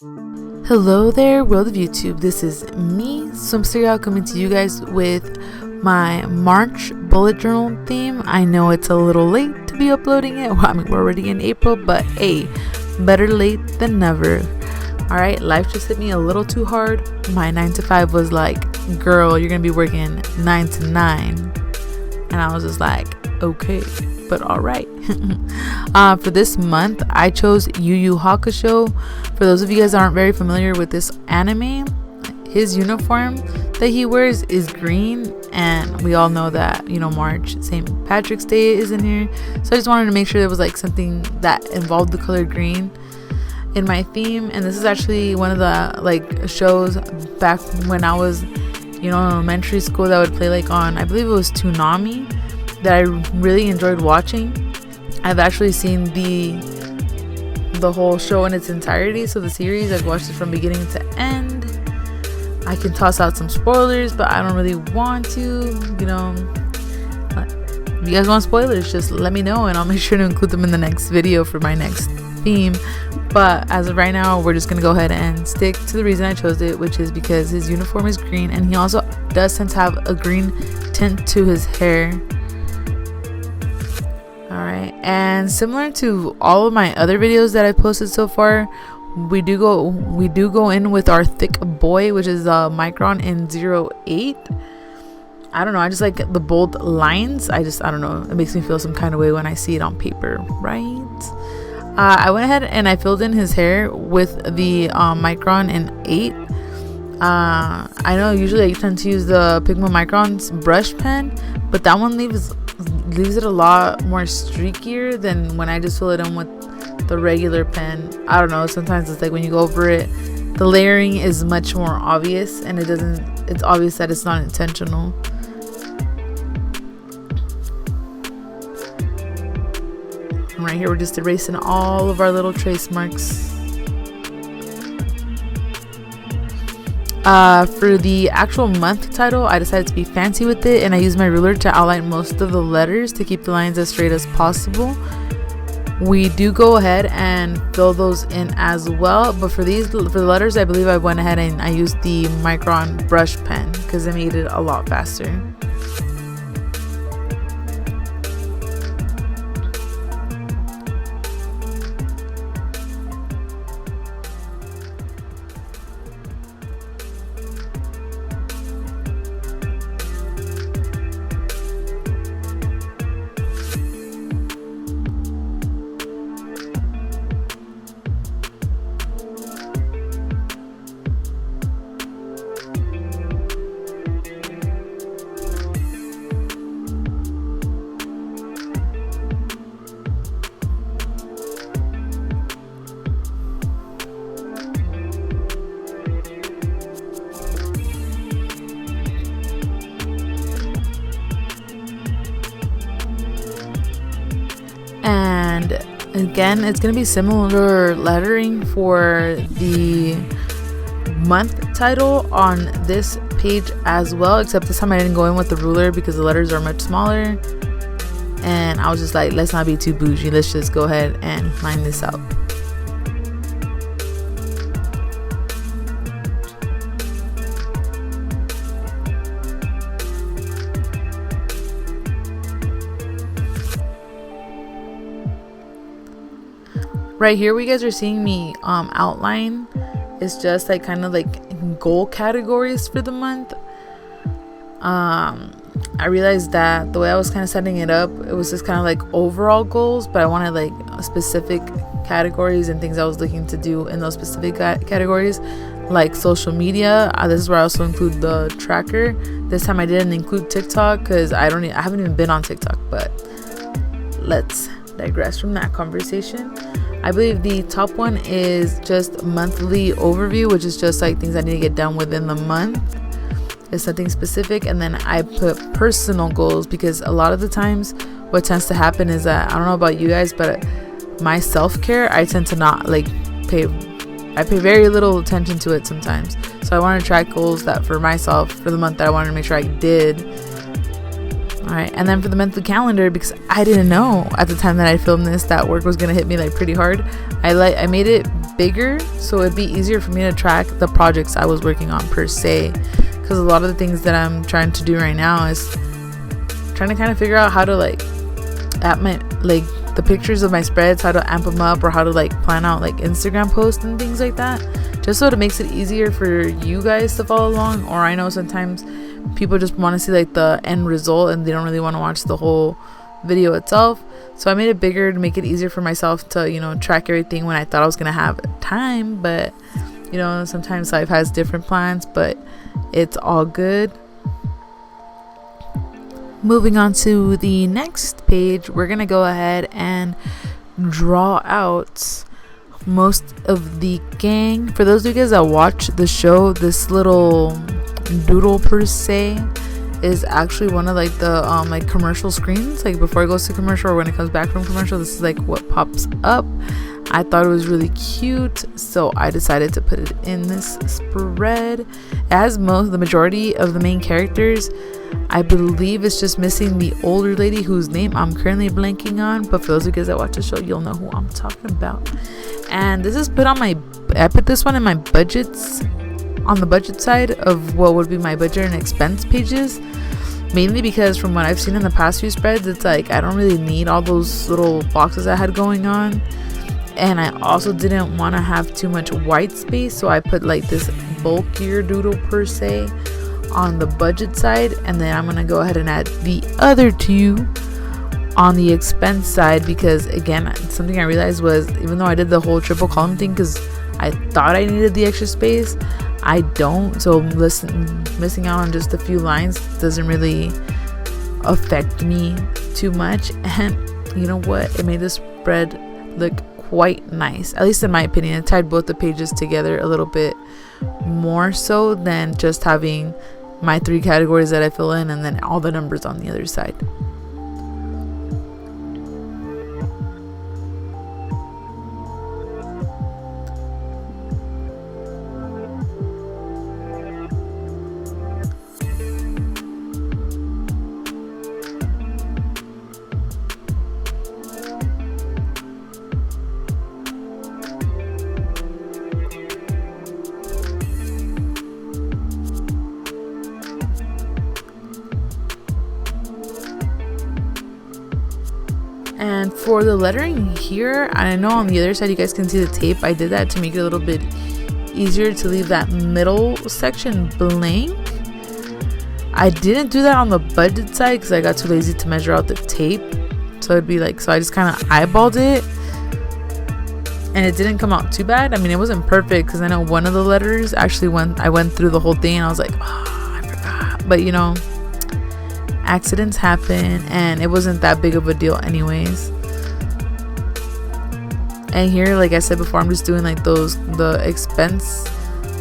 Hello there, world of YouTube. This is me, SwimmsterGal, coming to you guys with my March bullet journal theme. I know it's a little late to be uploading it. Well, I mean, we're already in April, but hey, better late than never. Alright, life just hit me a little too hard. My 9 to 5 was like, girl, you're gonna be working 9 to 9. And I was just like, okay, but alright. For this month, I chose Yuyu Hakasho. For those of you guys that aren't very familiar with this anime, his uniform that he wears is green, and we all know that, you know, March, St. Patrick's Day is in here. So I just wanted to make sure there was like something that involved the color green in my theme. And this is actually one of the like shows back when I was, you know, in elementary school that would play like on, I believe it was Toonami, that I really enjoyed watching. I've actually seen the whole show in its entirety, so the series, I've watched it from beginning to end. I can toss out some spoilers, but I don't really want to, you know. If you guys want spoilers, just let me know and I'll make sure to include them in the next video for my next theme. But as of right now, we're just gonna go ahead and stick to the reason I chose it, which is because his uniform is green, and he also does tend to have a green tint to his hair. Alright, and similar to all of my other videos that I posted so far, we do go in with our thick boy, which is Micron in 08. I don't know, I just like the bold lines. I don't know, it makes me feel some kind of way when I see it on paper, right? I went ahead and I filled in his hair with the Micron in 8. I know usually I tend to use the Pigma Micron's brush pen, but that one leaves it a lot more streakier than when I just fill it in with the regular pen. I don't know, sometimes it's like when you go over it, the layering is much more obvious, and it's obvious that it's not intentional. And right here we're just erasing all of our little trace marks. For the actual month title, I decided to be fancy with it, and I used my ruler to outline most of the letters to keep the lines as straight as possible. We do go ahead and fill those in as well, but for the letters, I believe I went ahead and I used the Micron brush pen because it made it a lot faster. And again, it's going to be similar lettering for the month title on this page as well, except this time I didn't go in with the ruler because the letters are much smaller, and I was just like, let's not be too bougie, let's just go ahead and line this out. Right here, what you guys are seeing me outline is just like kind of like goal categories for the month. I realized that the way I was kind of setting it up, it was just kind of like overall goals, but I wanted like specific categories and things I was looking to do in those specific categories, like social media. This is where I also include the tracker. This time I didn't include TikTok because I haven't even been on TikTok, but let's digress from that conversation. I believe the top one is just monthly overview, which is just like things I need to get done within the month. It's something specific. And then I put personal goals because a lot of the times what tends to happen is that, I don't know about you guys, but my self-care, I tend to not like pay very little attention to it sometimes. So I want to track goals that for myself for the month that I wanted to make sure I did. Alright, and then for the monthly calendar, because I didn't know at the time that I filmed this that work was gonna hit me like pretty hard, I made it bigger so it'd be easier for me to track the projects I was working on per se, because a lot of the things that I'm trying to do right now is trying to kind of figure out how to like at my like the pictures of my spreads, how to amp them up, or how to like plan out like Instagram posts and things like that, just so it makes it easier for you guys to follow along. Or I know sometimes people just want to see like the end result and they don't really want to watch the whole video itself. So I made it bigger to make it easier for myself to, you know, track everything when I thought I was gonna have time. But you know, sometimes life has different plans, but it's all good. Moving on to the next page, we're gonna go ahead and draw out most of the gang. For those of you guys that watch the show, this little doodle per se is actually one of like the like commercial screens, like before it goes to commercial or when it comes back from commercial. This is like what pops up. I thought it was really cute, so I decided to put it in this spread. It has the majority of the main characters. I believe it's just missing the older lady whose name I'm currently blanking on, but for those of you guys that watch the show, you'll know who I'm talking about. And this is put on I put this one in my budgets, on the budget side of what would be my budget and expense pages, mainly because from what I've seen in the past few spreads, it's like I don't really need all those little boxes I had going on. And I also didn't want to have too much white space, so I put like this bulkier doodle per se on the budget side, and then I'm gonna go ahead and add the other two on the expense side, because again, something I realized was, even though I did the whole triple column thing because I thought I needed the extra space, I don't. So missing out on just a few lines doesn't really affect me too much. And you know what, it made this spread look quite nice, at least in my opinion. It tied both the pages together a little bit more so than just having my 3 categories that I fill in and then all the numbers on the other side. And for the lettering here, I know on the other side you guys can see the tape. I did that to make it a little bit easier to leave that middle section blank. I didn't do that on the budget side because I got too lazy to measure out the tape. So it'd be like, so I just kind of eyeballed it, and it didn't come out too bad. I mean, it wasn't perfect because I know one of the letters actually I went through the whole thing and I was like, oh, I forgot. But you know, accidents happen and it wasn't that big of a deal anyways. And here, like I said before, I'm just doing like the expense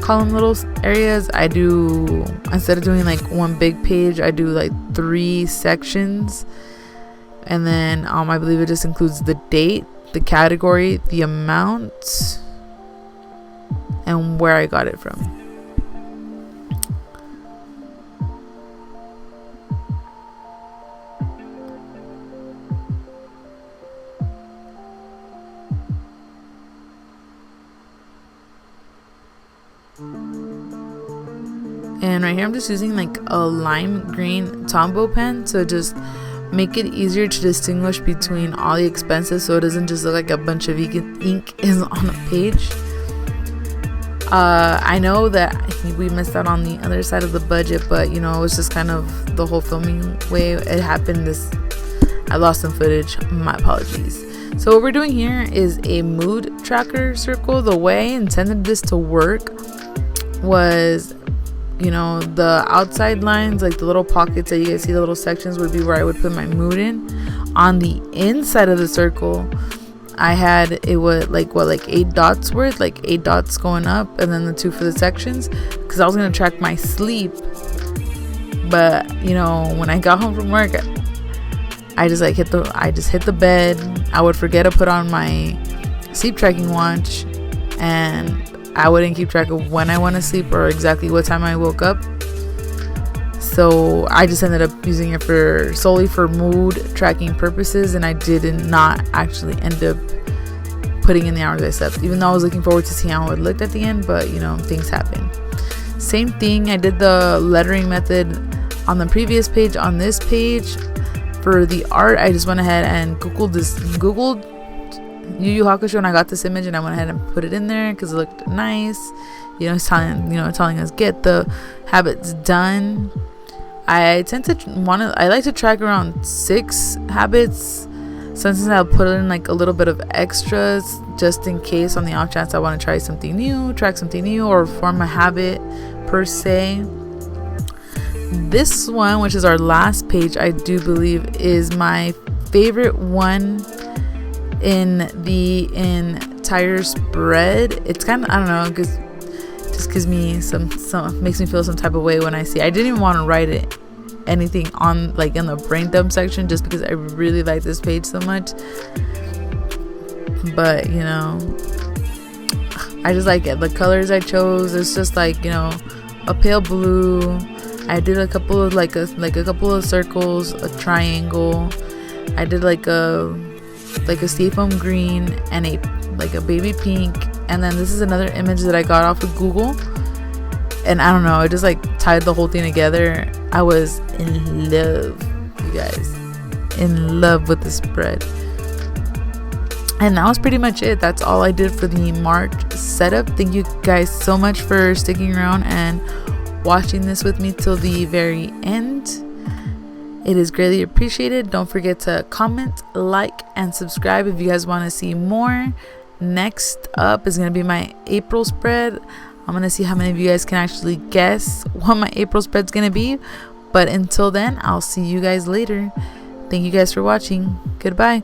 column little areas. I do, instead of doing like one big page, I do like 3 sections. And then I believe it just includes the date, the category, the amount, and where I got it from. And right here I'm just using like a lime green Tombow pen to just make it easier to distinguish between all the expenses, so it doesn't just look like a bunch of ink is on a page. I know that we missed out on the other side of the budget, but you know, it was just kind of the whole filming way it happened. I lost some footage, my apologies. So what we're doing here is a mood tracker circle. The way I intended this to work was, you know, the outside lines, like the little pockets that you guys see, the little sections, would be where I would put my mood in. On the inside of the circle, I had, it would like 8 dots worth, like 8 dots going up, and then the 2 for the sections, because I was gonna track my sleep. But you know, when I got home from work, I just hit the bed. I would forget to put on my sleep tracking watch, and I wouldn't keep track of when I went to sleep or exactly what time I woke up. So I just ended up using it solely for mood tracking purposes, and I did not actually end up putting in the hours I slept, even though I was looking forward to seeing how it looked at the end. But you know, things happen. Same thing, I did the lettering method on the previous page. On this page for the art, I just went ahead and googled Yuyu Hakasho, and I got this image and I went ahead and put it in there because it looked nice. You know, it's telling us get the habits done. I like to track around 6 habits. Sometimes I'll put in like a little bit of extras just in case, on the off chance I want to try something new, track something new, or form a habit per se. This one, which is our last page, I do believe is my favorite one in the entire spread. It's kind of, I don't know, because just gives me some makes me feel some type of way when I see. I didn't even want to write it anything on like in the brain dump section, just because I really like this page so much. But you know, I just like it. The colors I chose, it's just like, you know, a pale blue. I did a couple of circles, a triangle. I did like a seafoam green and a baby pink. And then this is another image that I got off of Google. And I don't know, it just like tied the whole thing together. I was in love, you guys. In love with the spread. And that was pretty much it. That's all I did for the March setup. Thank you guys so much for sticking around and watching this with me till the very end. It is greatly appreciated. Don't forget to comment, like, and subscribe if you guys want to see more. Next up is going to be my April spread. I'm going to see how many of you guys can actually guess what my April spread's going to be. But until then, I'll see you guys later. Thank you guys for watching. Goodbye.